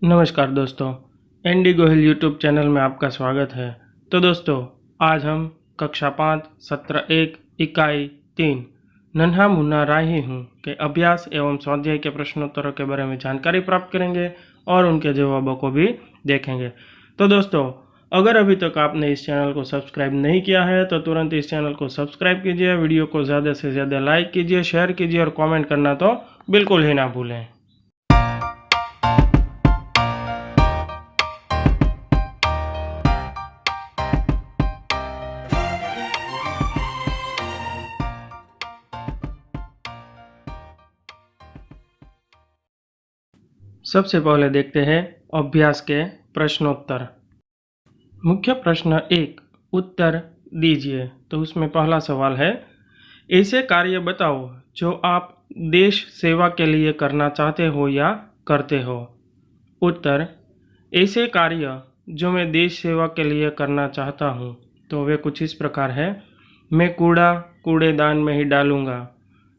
नमस्कार दोस्तों, ND Gohil YouTube channel में आपका स्वागत है। तो दोस्तों, आज हम कक्षा 5 सत्र 1 इकाई 3 नन्हा मुन्ना राही हूँ के अभ्यास एवं स्वाध्याय के प्रश्नोत्तरों के बारे में जानकारी प्राप्त करेंगे और उनके जवाबों को भी देखेंगे। तो दोस्तों, अगर अभी तक आपने इस चैनल को सब्सक्राइब नहीं किया है तो तुरंत इस चैनल को सब्सक्राइब कीजिए, वीडियो को ज़्यादा से ज़्यादा लाइक कीजिए, शेयर कीजिए और कमेंट करना तो बिल्कुल ही ना भूलें। सबसे पहले देखते हैं अभ्यास के प्रश्नोत्तर। मुख्य प्रश्न 1, उत्तर दीजिए। तो उसमें पहला सवाल है, ऐसे कार्य बताओ जो आप देश सेवा के लिए करना चाहते हो या करते हो। उत्तर, ऐसे कार्य जो मैं देश सेवा के लिए करना चाहता हूँ तो वे कुछ इस प्रकार है। मैं कूड़ा कूड़ेदान में ही डालूँगा,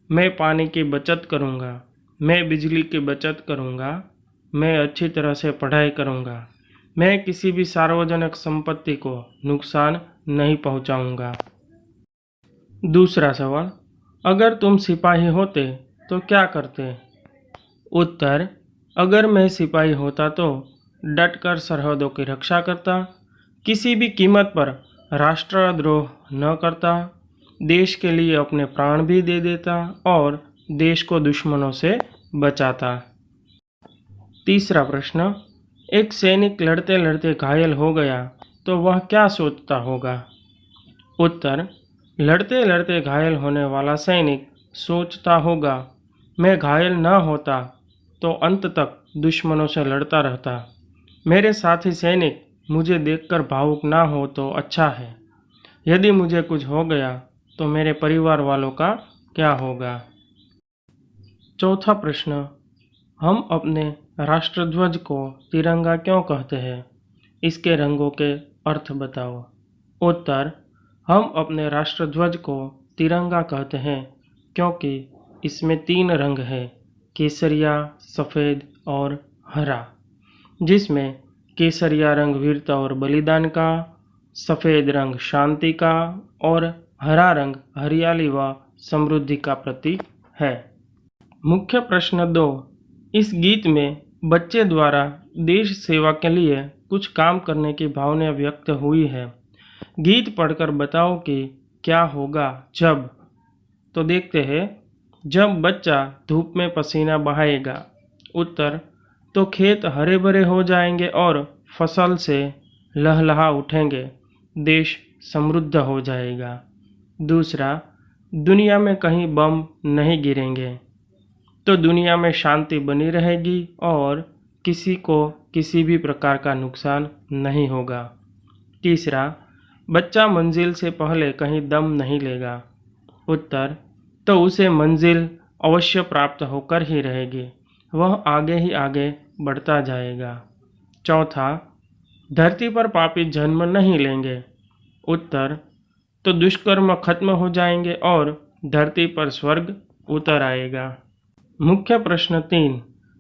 मैं पानी की बचत करूँगा, मैं बिजली की बचत करूँगा, मैं अच्छी तरह से पढ़ाई करूँगा, मैं किसी भी सार्वजनिक संपत्ति को नुकसान नहीं पहुँचाऊँगा। दूसरा सवाल, अगर तुम सिपाही होते तो क्या करते। उत्तर, अगर मैं सिपाही होता तो डटकर सरहदों की रक्षा करता, किसी भी कीमत पर राष्ट्रद्रोह न करता, देश के लिए अपने प्राण भी दे देता और देश को दुश्मनों से बचाता। तीसरा प्रश्न, एक सैनिक लड़ते लड़ते घायल हो गया तो वह क्या सोचता होगा। उत्तर, लड़ते लड़ते घायल होने वाला सैनिक सोचता होगा, मैं घायल न होता तो अंत तक दुश्मनों से लड़ता रहता, मेरे साथी सैनिक मुझे देखकर भावुक ना हो तो अच्छा है, यदि मुझे कुछ हो गया तो मेरे परिवार वालों का क्या होगा। चौथा प्रश्न, हम अपने राष्ट्रध्वज को तिरंगा क्यों कहते हैं, इसके रंगों के अर्थ बताओ। उत्तर, हम अपने राष्ट्रध्वज को तिरंगा कहते हैं क्योंकि इसमें 3 रंग हैं, केसरिया, सफ़ेद और हरा, जिसमें केसरिया रंग वीरता और बलिदान का, सफ़ेद रंग शांति का और हरा रंग हरियाली व समृद्धि का प्रतीक है। मुख्य प्रश्न 2, इस गीत में बच्चे द्वारा देश सेवा के लिए कुछ काम करने की भावना व्यक्त हुई है। गीत पढ़कर बताओ कि क्या होगा जब। तो देखते हैं, जब बच्चा धूप में पसीना बहाएगा। उत्तर, तो खेत हरे भरे हो जाएंगे और फसल से लहलहा उठेंगे, देश समृद्ध हो जाएगा। दूसरा, दुनिया में कहीं बम नहीं गिरेंगे तो दुनिया में शांति बनी रहेगी और किसी को किसी भी प्रकार का नुकसान नहीं होगा। तीसरा, बच्चा मंजिल से पहले कहीं दम नहीं लेगा। उत्तर, तो उसे मंजिल अवश्य प्राप्त होकर ही रहेगी, वह आगे ही आगे बढ़ता जाएगा। चौथा, धरती पर पापी जन्म नहीं लेंगे। उत्तर, तो दुष्कर्म खत्म हो जाएंगे और धरती पर स्वर्ग उतर आएगा। मुख्य प्रश्न 3,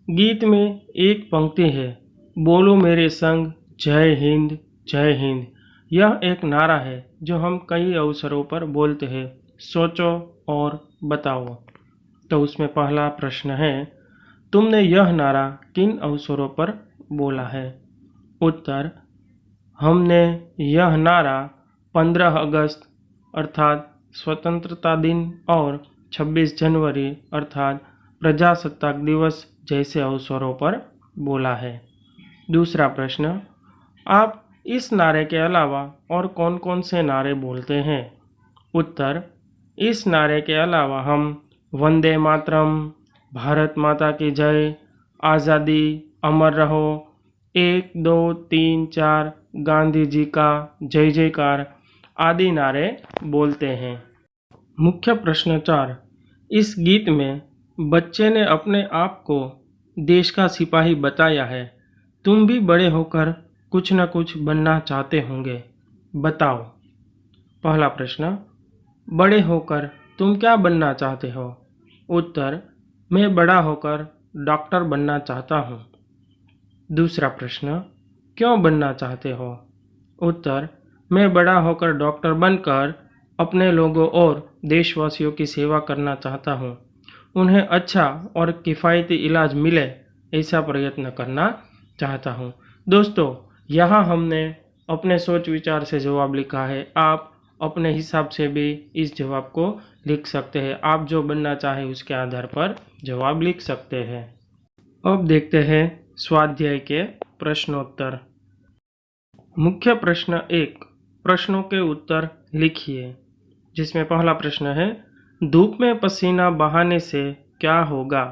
गीत में एक पंक्ति है, बोलो मेरे संग जय हिंद जय हिंद। यह एक नारा है जो हम कई अवसरों पर बोलते हैं, सोचो और बताओ। तो उसमें पहला प्रश्न है, तुमने यह नारा किन अवसरों पर बोला है। उत्तर, हमने यह नारा 15 अगस्त अर्थात स्वतंत्रता दिन और 26 जनवरी अर्थात प्रजासत्ताक दिवस जैसे अवसरों पर बोला है। दूसरा प्रश्न, आप इस नारे के अलावा और कौन कौन से नारे बोलते हैं। उत्तर, इस नारे के अलावा हम वंदे मातरम, भारत माता की जय, आज़ादी, अमर रहो, 1 2 3 4, गांधी जी का जय जयकार आदि नारे बोलते हैं। मुख्य प्रश्न 4, इस गीत में बच्चे ने अपने आप को देश का सिपाही बताया है, तुम भी बड़े होकर कुछ न कुछ बनना चाहते होंगे, बताओ। पहला प्रश्न, बड़े होकर तुम क्या बनना चाहते हो। उत्तर, मैं बड़ा होकर डॉक्टर बनना चाहता हूँ। दूसरा प्रश्न, क्यों बनना चाहते हो? उत्तर, मैं बड़ा होकर डॉक्टर बनकर अपने लोगों और देशवासियों की सेवा करना चाहता हूँ। उन्हें अच्छा और किफ़ायती इलाज मिले ऐसा प्रयत्न करना चाहता हूँ। दोस्तों, यहाँ हमने अपने सोच विचार से जवाब लिखा है। आप अपने हिसाब से भी इस जवाब को लिख सकते हैं। आप जो बनना चाहे उसके आधार पर जवाब लिख सकते हैं। अब देखते हैं स्वाध्याय के प्रश्नोत्तर। मुख्य प्रश्न 1, प्रश्नों के उत्तर लिखिए। जिसमें पहला प्रश्न है, धूप में पसीना बहाने से क्या होगा?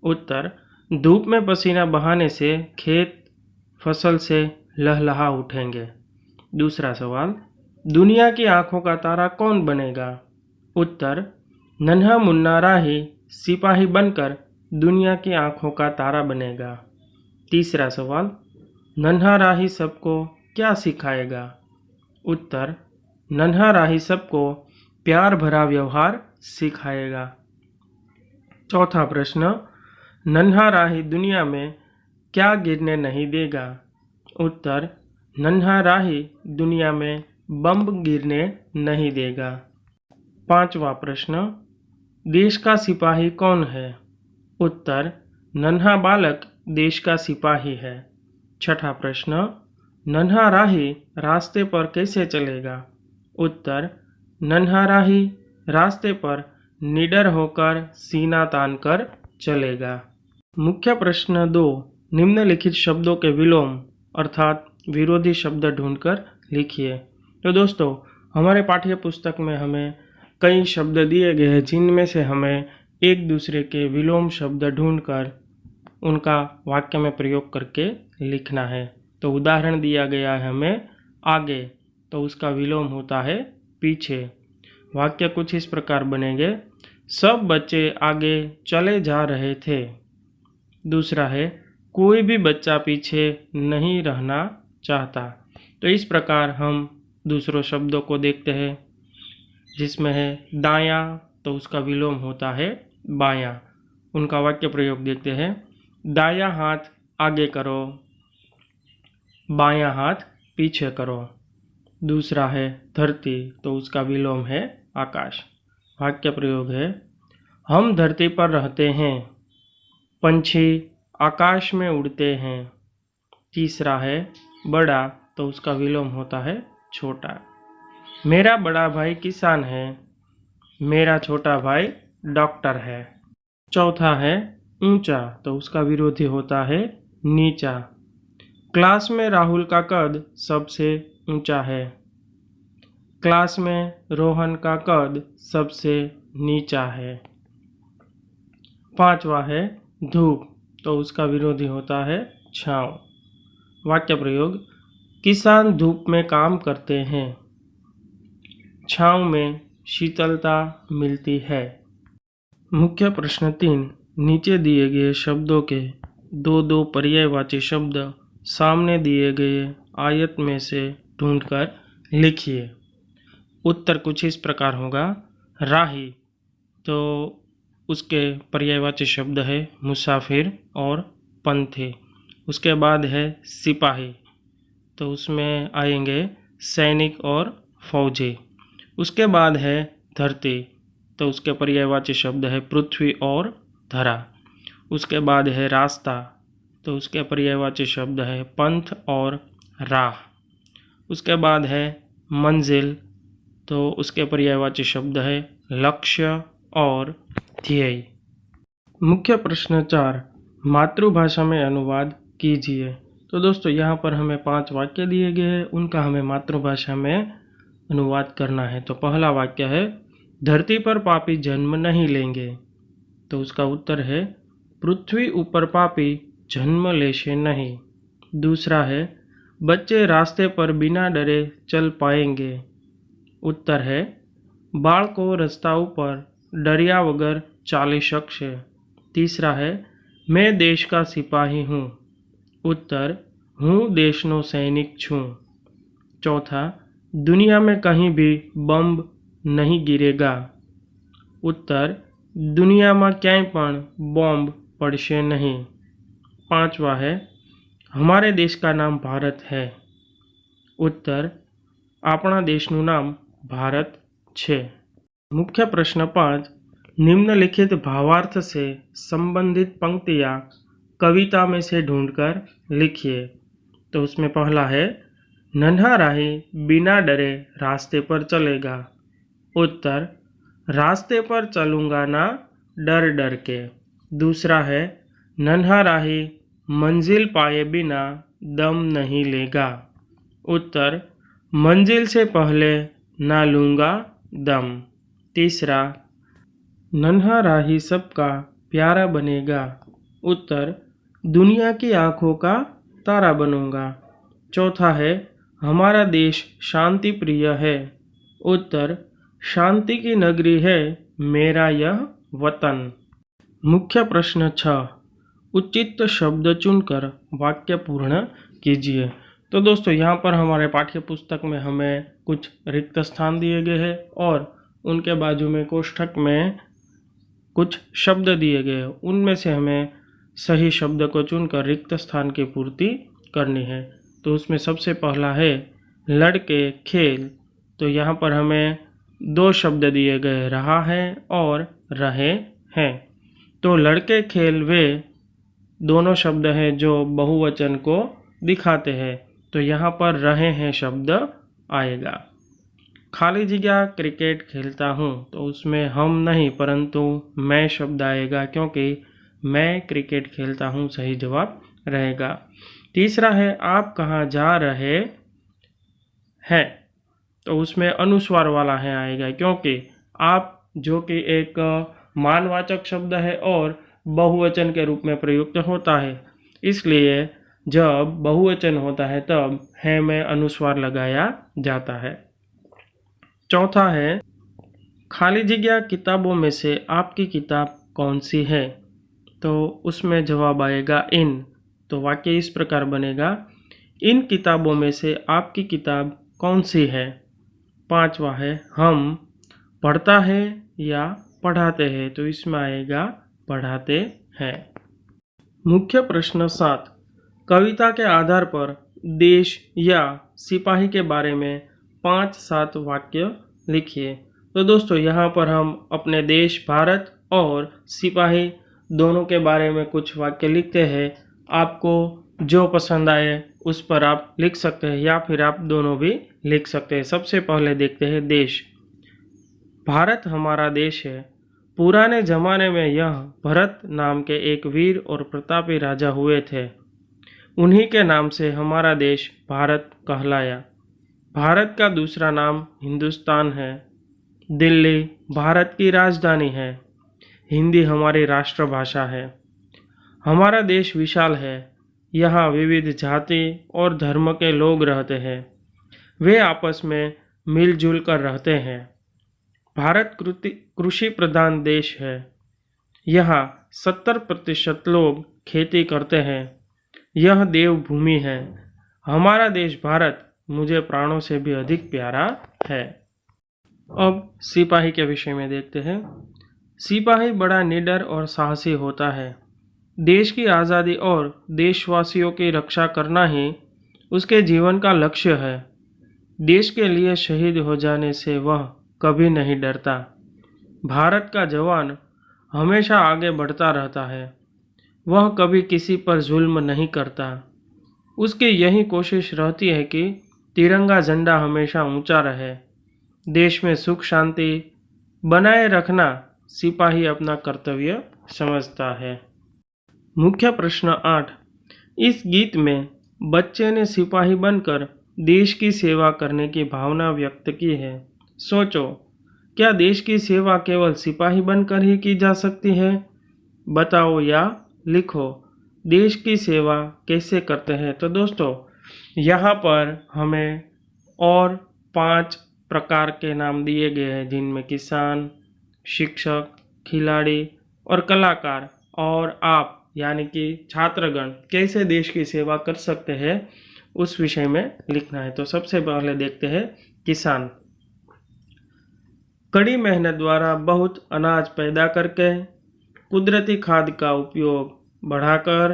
उत्तर, धूप में पसीना बहाने से खेत फसल से लहलहा उठेंगे। दूसरा सवाल, दुनिया की आंखों का तारा कौन बनेगा? उत्तर, नन्हा मुन्ना राही सिपाही बनकर दुनिया की आंखों का तारा बनेगा। तीसरा सवाल, नन्हा राही सबको क्या सिखाएगा? उत्तर, नन्हा राही सबको प्यार भरा व्यवहार सिखाएगा। चौथा प्रश्न, नन्हा राही दुनिया में क्या गिरने नहीं देगा? उत्तर, नन्हा राही दुनिया में बम गिरने नहीं देगा। पांचवा प्रश्न, देश का सिपाही कौन है? उत्तर, नन्हा बालक देश का सिपाही है। छठा प्रश्न, नन्हा राही रास्ते पर कैसे चलेगा? उत्तर, नन्हा राही रास्ते पर निडर होकर सीना तानकर चलेगा। मुख्य प्रश्न 2, निम्नलिखित शब्दों के विलोम अर्थात विरोधी शब्द ढूंढकर लिखिए। तो दोस्तों, हमारे पाठ्य पुस्तक में हमें कई शब्द दिए गए हैं जिनमें से हमें एक दूसरे के विलोम शब्द ढूंढकर उनका वाक्य में प्रयोग करके लिखना है। तो उदाहरण दिया गया है हमें आगे, तो उसका विलोम होता है पीछे। वाक्य कुछ इस प्रकार बनेंगे, सब बच्चे आगे चले जा रहे थे। दूसरा है, कोई भी बच्चा पीछे नहीं रहना चाहता। तो इस प्रकार हम दूसरों शब्दों को देखते हैं। जिसमें है दायां, तो उसका विलोम होता है बायां। उनका वाक्य प्रयोग देखते हैं, दायां हाथ आगे करो, बायां हाथ पीछे करो। दूसरा है धरती, तो उसका विलोम है आकाश। वाक्य प्रयोग है, हम धरती पर रहते हैं, पंछी आकाश में उड़ते हैं। तीसरा है बड़ा, तो उसका विलोम होता है छोटा। मेरा बड़ा भाई किसान है, मेरा छोटा भाई डॉक्टर है। चौथा है ऊंचा, तो उसका विरोधी होता है नीचा। क्लास में राहुल का कद सबसे ऊंचा है, क्लास में रोहन का कद सबसे नीचा है। पांचवा है धूप, तो उसका विरोधी होता है छाँव। वाक्य प्रयोग, किसान धूप में काम करते हैं, छाँव में शीतलता मिलती है। मुख्य प्रश्न 3, नीचे दिए गए शब्दों के दो दो पर्यायवाची शब्द सामने दिए गए आयत में से ढूंढकर लिखिए। उत्तर कुछ इस प्रकार होगा, राही, तो उसके पर्यायवाची शब्द है मुसाफिर और पंथी। उसके बाद है सिपाही, तो उसमें आएंगे सैनिक और फौजी। उसके बाद है धरती, तो उसके पर्यायवाची शब्द है पृथ्वी और धरा। उसके बाद है रास्ता, तो उसके पर्यायवाची शब्द है पंथ और राह। उसके बाद है मंजिल, तो उसके पर्यायवाची शब्द है लक्ष्य और ध्येय। मुख्य प्रश्न 4, मातृभाषा में अनुवाद कीजिए। तो दोस्तों, यहाँ पर हमें 5 वाक्य दिए गए हैं, उनका हमें मातृभाषा में अनुवाद करना है। तो पहला वाक्य है, धरती पर पापी जन्म नहीं लेंगे। तो उसका उत्तर है, पृथ्वी ऊपर पापी जन्म लेशे नहीं। दूसरा है, बच्चे रास्ते पर बिना डरे चल पाएंगे। उत्तर है, बाळको रस्ता ऊपर डरिया वगर चाली शकशे। तीसरा है, मैं देश का सिपाही हूँ। उत्तर, हूँ देशनो सैनिक छूँ। चौथा, दुनिया में कहीं भी बम नहीं गिरेगा। उत्तर, दुनिया में क्यांय पण बॉम्ब पड़शे नहीं। पांचवा है, हमारे देश का नाम भारत है। उत्तर આપણા દેશનું નામ भारत છે। मुख्य प्रश्न 5, निम्नलिखित भावार्थ से संबंधित पंक्तियाँ कविता में से ढूंढकर लिखिए। तो उसमें पहला है, नन्हा राही बिना डरे रास्ते पर चलेगा। उत्तर, रास्ते पर चलूँगा ना डर डर के। दूसरा है, नन्हा राही मंजिल पाए बिना दम नहीं लेगा। उत्तर, मंजिल से पहले ना लूँगा दम। तीसरा, नन्हा राही सबका प्यारा बनेगा। उत्तर, दुनिया की आँखों का तारा बनूंगा। चौथा है, हमारा देश शांति प्रिय है। उत्तर, शांति की नगरी है मेरा यह वतन। मुख्य प्रश्न 6, उचित शब्द चुनकर वाक्य पूर्ण कीजिए। तो दोस्तों यहाँ पर हमारे पाठ्य पुस्तक में हमें कुछ रिक्त स्थान दिए गए हैं और उनके बाजू में कोष्ठक में कुछ शब्द दिए गए हैं। उनमें से हमें सही शब्द को चुनकर रिक्त स्थान की पूर्ति करनी है। तो उसमें सबसे पहला है लड़के खेल। तो यहाँ पर हमें 2 शब्द दिए गए, रहा है और रहे हैं। तो लड़के खेल वे दोनों शब्द हैं जो बहुवचन को दिखाते हैं। तो यहाँ पर रहे हैं शब्द आएगा। खाली जगह क्रिकेट खेलता हूँ, तो उसमें हम नहीं परंतु मैं शब्द आएगा, क्योंकि मैं क्रिकेट खेलता हूँ सही जवाब रहेगा। तीसरा है, आप कहाँ जा रहे हैं, तो उसमें अनुस्वार वाला है आएगा, क्योंकि आप जो कि एक मानवाचक शब्द है और बहुवचन के रूप में प्रयुक्त होता है, इसलिए जब बहुवचन होता है तब है में अनुस्वार लगाया जाता है। चौथा है, खाली जगह किताबों में से आपकी किताब कौन सी है, तो उसमें जवाब आएगा इन। तो वाक्य इस प्रकार बनेगा, इन किताबों में से आपकी किताब कौन सी है। पांचवा है, हम पढ़ता है या पढ़ाते हैं, तो इसमें आएगा पढ़ाते हैं। मुख्य प्रश्न 7, कविता के आधार पर देश या सिपाही के बारे में 5-7 वाक्य लिखिए। तो दोस्तों यहाँ पर हम अपने देश भारत और सिपाही दोनों के बारे में कुछ वाक्य लिखते हैं। आपको जो पसंद आए उस पर आप लिख सकते हैं या फिर आप दोनों भी लिख सकते हैं। सबसे पहले देखते हैं देश। भारत हमारा देश है। पुराने जमाने में यह भरत नाम के एक वीर और प्रतापी राजा हुए थे। उन्हीं के नाम से हमारा देश भारत कहलाया। भारत का दूसरा नाम हिंदुस्तान है। दिल्ली भारत की राजधानी है। हिंदी हमारी राष्ट्रभाषा है। हमारा देश विशाल है। यहाँ विविध जाति और धर्म के लोग रहते हैं। वे आपस में मिलजुल कर रहते हैं। भारत कृषि प्रधान देश है। यहाँ 70% लोग खेती करते हैं। यह देवभूमि है। हमारा देश भारत मुझे प्राणों से भी अधिक प्यारा है। अब सिपाही के विषय में देखते हैं। सिपाही बड़ा निडर और साहसी होता है। देश की आज़ादी और देशवासियों की रक्षा करना ही उसके जीवन का लक्ष्य है। देश के लिए शहीद हो जाने से वह कभी नहीं डरता। भारत का जवान हमेशा आगे बढ़ता रहता है। वह कभी किसी पर जुल्म नहीं करता। उसकी यही कोशिश रहती है कि तिरंगा झंडा हमेशा ऊंचा रहे। देश में सुख शांति बनाए रखना सिपाही अपना कर्तव्य समझता है। मुख्य प्रश्न 8, इस गीत में बच्चे ने सिपाही बनकर देश की सेवा करने की भावना व्यक्त की है। सोचो, क्या देश की सेवा केवल सिपाही बनकर ही की जा सकती है? बताओ या लिखो, देश की सेवा कैसे करते हैं। तो दोस्तों यहाँ पर हमें और 5 प्रकार के नाम दिए गए हैं, जिनमें किसान, शिक्षक, खिलाड़ी और कलाकार और आप यानी कि छात्रगण कैसे देश की सेवा कर सकते हैं उस विषय में लिखना है। तो सबसे पहले देखते हैं किसान। कड़ी मेहनत द्वारा बहुत अनाज पैदा करके कुदरती खाद का उपयोग बढ़ाकर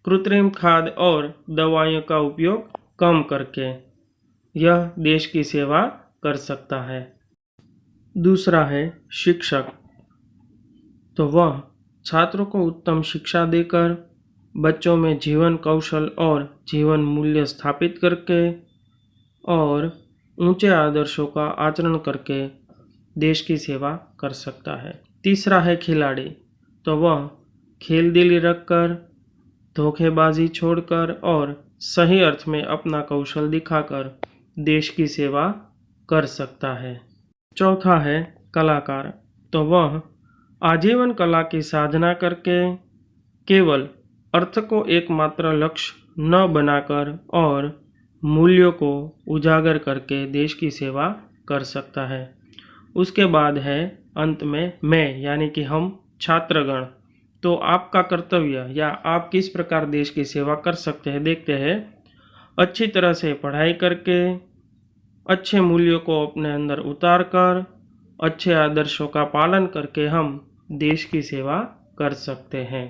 कृत्रिम खाद और दवाइयों का उपयोग कम करके यह देश की सेवा कर सकता है। दूसरा है शिक्षक, तो वह छात्रों को उत्तम शिक्षा देकर बच्चों में जीवन कौशल और जीवन मूल्य स्थापित करके और ऊंचे आदर्शों का आचरण करके देश की सेवा कर सकता है। तीसरा है खिलाड़ी, तो वह खेल दिली रखकर, धोखेबाजी छोड़कर और सही अर्थ में अपना कौशल दिखाकर देश की सेवा कर सकता है। चौथा है कलाकार, तो वह आजीवन कला की साधना करके केवल अर्थ को एकमात्र लक्ष्य न बनाकर और मूल्यों को उजागर करके देश की सेवा कर सकता है। उसके बाद है अंत में मैं, यानी कि हम छात्रगण। तो आपका कर्तव्य या आप किस प्रकार देश की सेवा कर सकते हैं देखते हैं। अच्छी तरह से पढ़ाई करके, अच्छे मूल्यों को अपने अंदर उतार कर, अच्छे आदर्शों का पालन करके हम देश की सेवा कर सकते हैं।